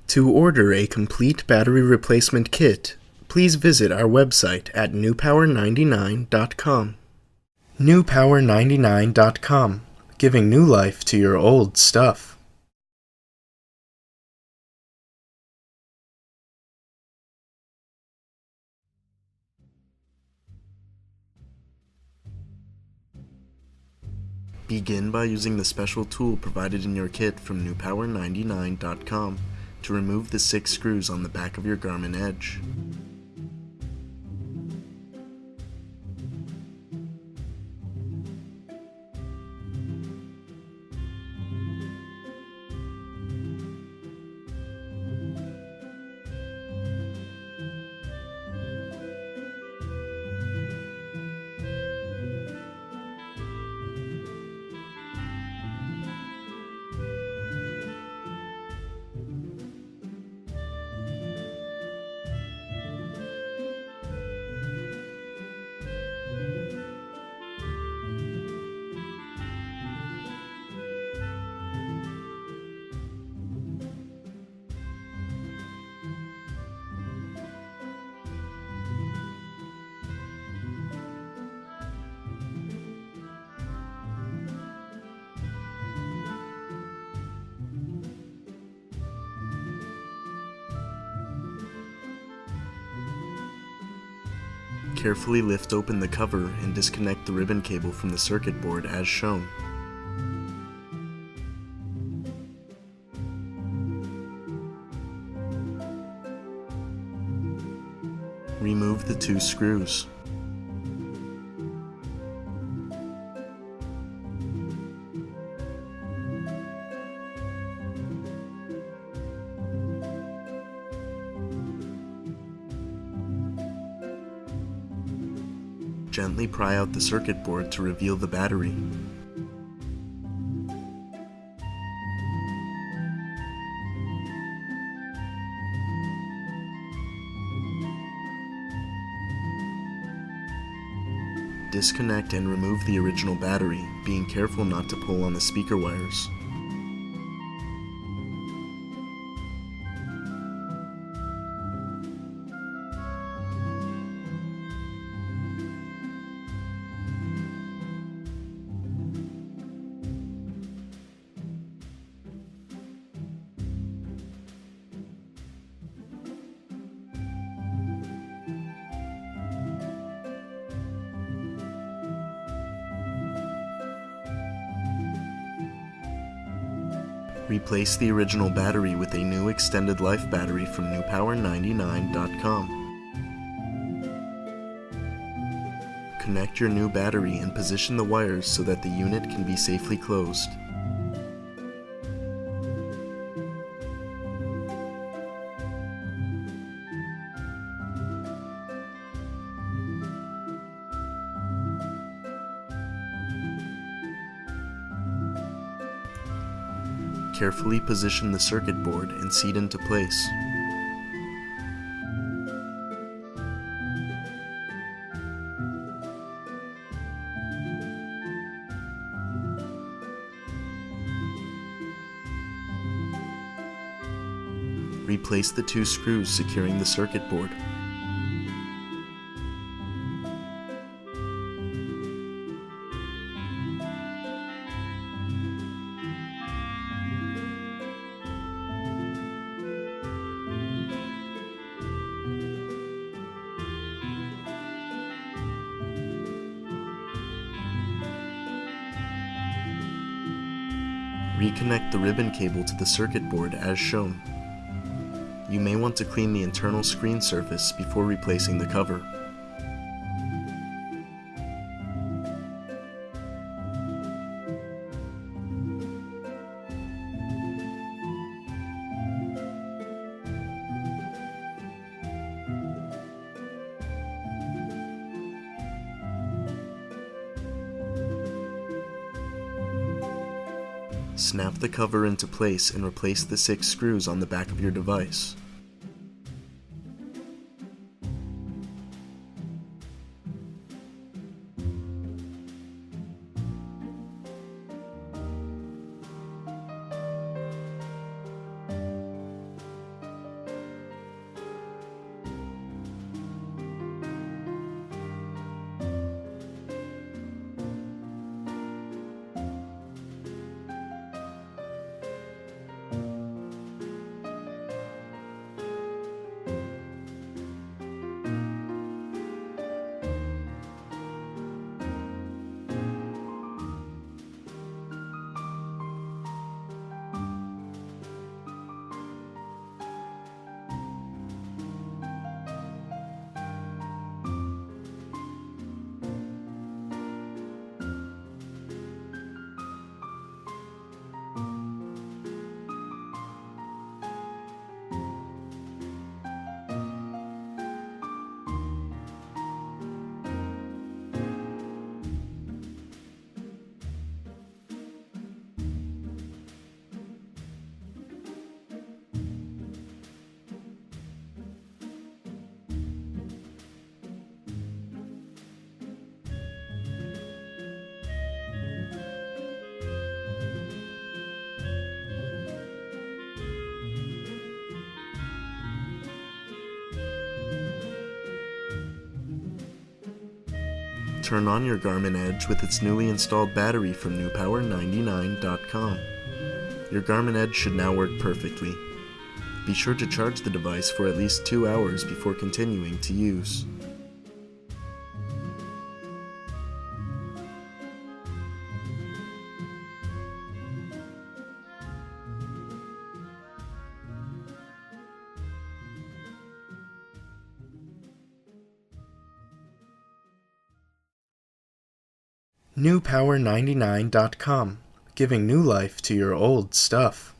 To order a complete battery replacement kit, please visit our website at newpower99.com. newpower99.com, giving new life to your old stuff. Begin by using the special tool provided in your kit from newpower99.com to remove the 6 screws on the back of your Garmin Edge. Carefully lift open the cover and disconnect the ribbon cable from the circuit board as shown. Remove the 2 screws. Gently pry out the circuit board to reveal the battery. Disconnect and remove the original battery, being careful not to pull on the speaker wires. Replace the original battery with a new extended life battery from newpower99.com. Connect your new battery and position the wires so that the unit can be safely closed. Carefully position the circuit board and seat into place. Replace the 2 screws securing the circuit board. Reconnect the ribbon cable to the circuit board as shown. You may want to clean the internal screen surface before replacing the cover. Snap the cover into place and replace the 6 screws on the back of your device. Turn on your Garmin Edge with its newly installed battery from newpower99.com. Your Garmin Edge should now work perfectly. Be sure to charge the device for at least 2 hours before continuing to use. Newpower99.com, giving new life to your old stuff.